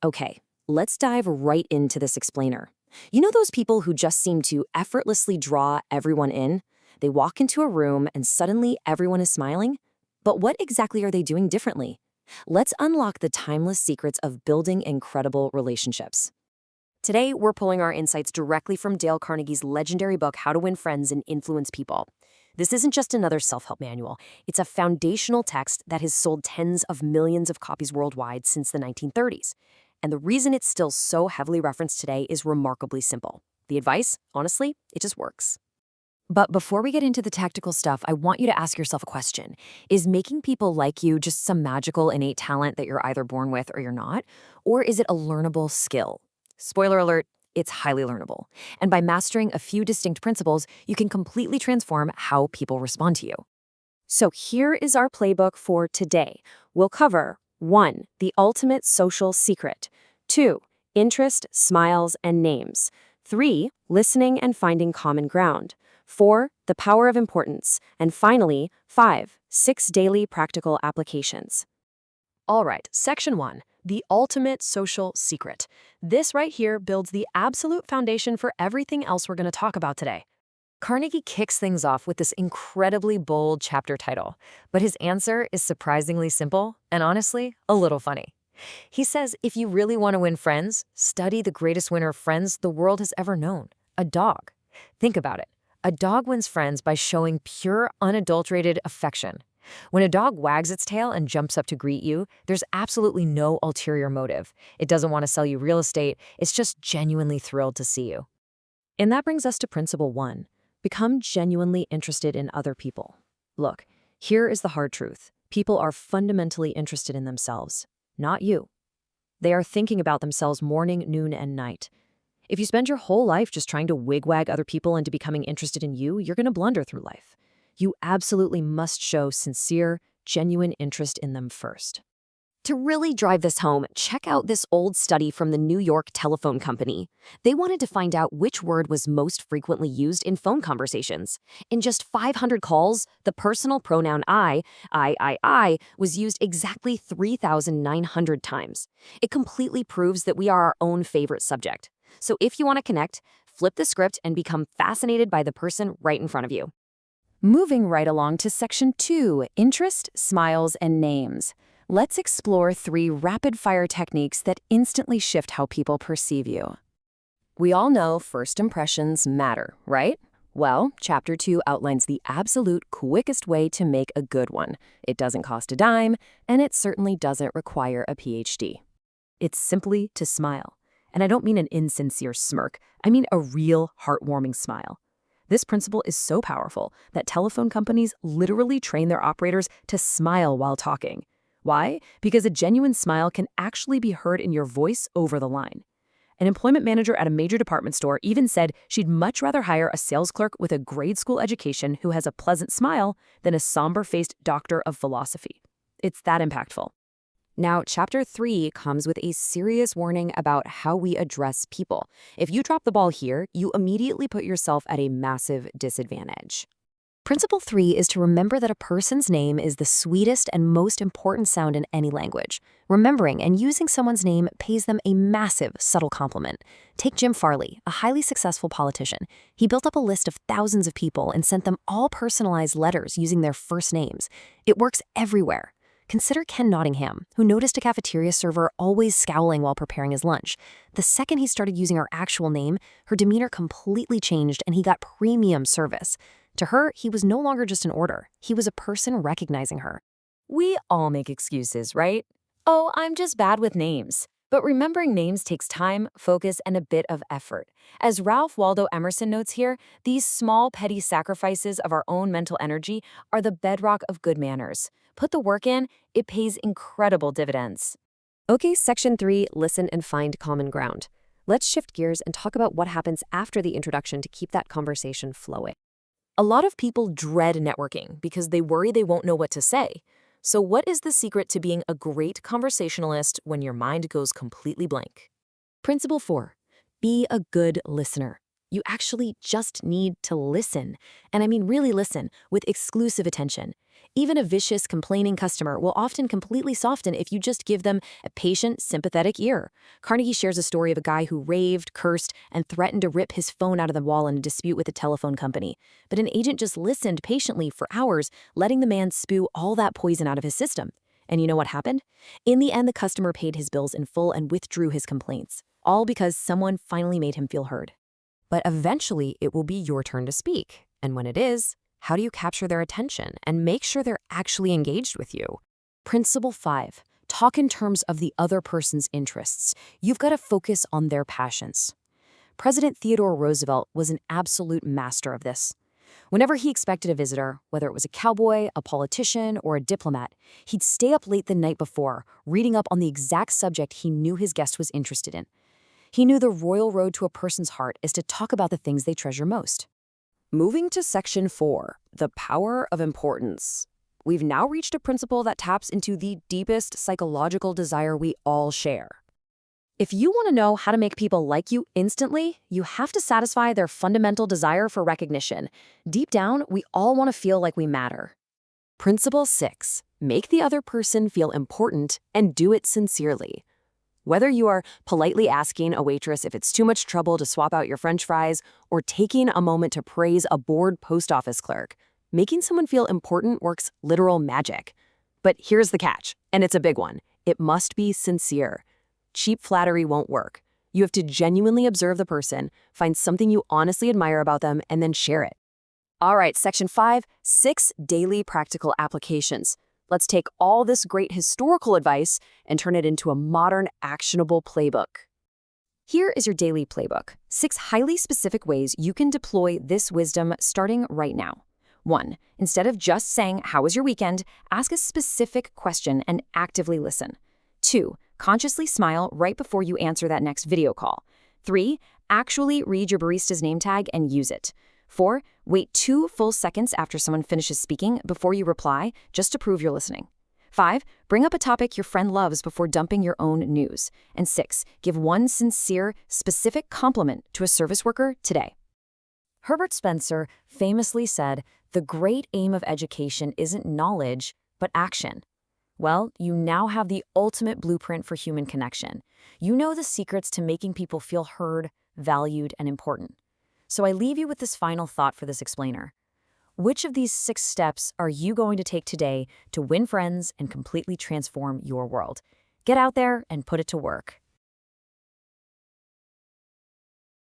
Okay, let's dive right into this explainer. You know those people who just seem to effortlessly draw everyone in? They walk into a room and suddenly everyone is smiling? But what exactly are they doing differently? Let's unlock the timeless secrets of building incredible relationships. Today, we're pulling our insights directly from Dale Carnegie's legendary book, How to Win Friends and Influence People. This isn't just another self-help manual. It's a foundational text that has sold tens of millions of copies worldwide since the 1930s. And the reason it's still so heavily referenced today is remarkably simple. The advice, honestly, it just works. But before we get into the tactical stuff, I want you to ask yourself a question. Is making people like you just some magical innate talent that you're either born with or you're not? Or is it a learnable skill? Spoiler alert, it's highly learnable. And by mastering a few distinct principles, you can completely transform how people respond to you. So here is our playbook for today. We'll cover 1. The ultimate social secret. 2. Interest, smiles, and names. 3. Listening and finding common ground. 4. The power of importance. And finally, 5. 6 daily practical applications. All right, section 1. The ultimate social secret. This right here builds the absolute foundation for everything else we're going to talk about today. Carnegie kicks things off with this incredibly bold chapter title, but his answer is surprisingly simple and honestly, a little funny. He says if you really want to win friends, study the greatest winner of friends the world has ever known, a dog. Think about it. A dog wins friends by showing pure, unadulterated affection. When a dog wags its tail and jumps up to greet you, there's absolutely no ulterior motive. It doesn't want to sell you real estate, it's just genuinely thrilled to see you. And that brings us to principle 1. Become genuinely interested in other people. Look, here is the hard truth. People are fundamentally interested in themselves, not you. They are thinking about themselves morning, noon, and night. If you spend your whole life just trying to wigwag other people into becoming interested in you, you're going to blunder through life. You absolutely must show sincere, genuine interest in them first. To really drive this home, check out this old study from the New York Telephone Company. They wanted to find out which word was most frequently used in phone conversations. In just 500 calls, the personal pronoun I, was used exactly 3,900 times. It completely proves that we are our own favorite subject. So if you want to connect, flip the script and become fascinated by the person right in front of you. Moving right along to section 2, interest, smiles, and names. Let's explore 3 rapid-fire techniques that instantly shift how people perceive you. We all know first impressions matter, right? Well, Chapter 2 outlines the absolute quickest way to make a good one. It doesn't cost a dime, and it certainly doesn't require a PhD. It's simply to smile. And I don't mean an insincere smirk. I mean a real, heartwarming smile. This principle is so powerful that telephone companies literally train their operators to smile while talking. Why? Because a genuine smile can actually be heard in your voice over the line. An employment manager at a major department store even said she'd much rather hire a sales clerk with a grade school education who has a pleasant smile than a somber-faced doctor of philosophy. It's that impactful. Now, Chapter 3 comes with a serious warning about how we address people. If you drop the ball here, you immediately put yourself at a massive disadvantage. Principle 3 is to remember that a person's name is the sweetest and most important sound in any language. Remembering and using someone's name pays them a massive, subtle compliment. Take Jim Farley, a highly successful politician. He built up a list of thousands of people and sent them all personalized letters using their first names. It works everywhere. Consider Ken Nottingham, who noticed a cafeteria server always scowling while preparing his lunch. The second he started using her actual name, her demeanor completely changed and he got premium service. To her, he was no longer just an order. He was a person recognizing her. We all make excuses, right? Oh, I'm just bad with names. But remembering names takes time, focus, and a bit of effort. As Ralph Waldo Emerson notes here, these small, petty sacrifices of our own mental energy are the bedrock of good manners. Put the work in, it pays incredible dividends. Okay, section 3, listen and find common ground. Let's shift gears and talk about what happens after the introduction to keep that conversation flowing. A lot of people dread networking because they worry they won't know what to say. So what is the secret to being a great conversationalist when your mind goes completely blank? Principle 4, be a good listener. You actually just need to listen. And I mean really listen, with exclusive attention. Even a vicious, complaining customer will often completely soften if you just give them a patient, sympathetic ear. Carnegie shares a story of a guy who raved, cursed, and threatened to rip his phone out of the wall in a dispute with a telephone company. But an agent just listened patiently for hours, letting the man spew all that poison out of his system. And you know what happened? In the end, the customer paid his bills in full and withdrew his complaints, all because someone finally made him feel heard. But eventually, it will be your turn to speak. And when it is, how do you capture their attention and make sure they're actually engaged with you? Principle 5. Talk in terms of the other person's interests. You've got to focus on their passions. President Theodore Roosevelt was an absolute master of this. Whenever he expected a visitor, whether it was a cowboy, a politician, or a diplomat, he'd stay up late the night before, reading up on the exact subject he knew his guest was interested in. He knew the royal road to a person's heart is to talk about the things they treasure most. Moving to Section 4, the power of importance. We've now reached a principle that taps into the deepest psychological desire we all share. If you want to know how to make people like you instantly, you have to satisfy their fundamental desire for recognition. Deep down, we all want to feel like we matter. Principle 6. Make the other person feel important and do it sincerely. Whether you are politely asking a waitress if it's too much trouble to swap out your French fries or taking a moment to praise a bored post office clerk, making someone feel important works literal magic. But here's the catch, and it's a big one. It must be sincere. Cheap flattery won't work. You have to genuinely observe the person, find something you honestly admire about them, and then share it. All right, Section 5, 6 daily practical applications. Let's take all this great historical advice and turn it into a modern, actionable playbook. Here is your daily playbook. 6 highly specific ways you can deploy this wisdom starting right now. 1. Instead of just saying, "How was your weekend?" ask a specific question and actively listen. 2. Consciously smile right before you answer that next video call. 3. Actually read your barista's name tag and use it. 4. Wait 2 full seconds after someone finishes speaking before you reply, just to prove you're listening. 5. Bring up a topic your friend loves before dumping your own news. And 6. Give one sincere, specific compliment to a service worker today. Herbert Spencer famously said, "The great aim of education isn't knowledge, but action." Well, you now have the ultimate blueprint for human connection. You know the secrets to making people feel heard, valued, and important. So I leave you with this final thought for this explainer. Which of these 6 steps are you going to take today to win friends and completely transform your world? Get out there and put it to work.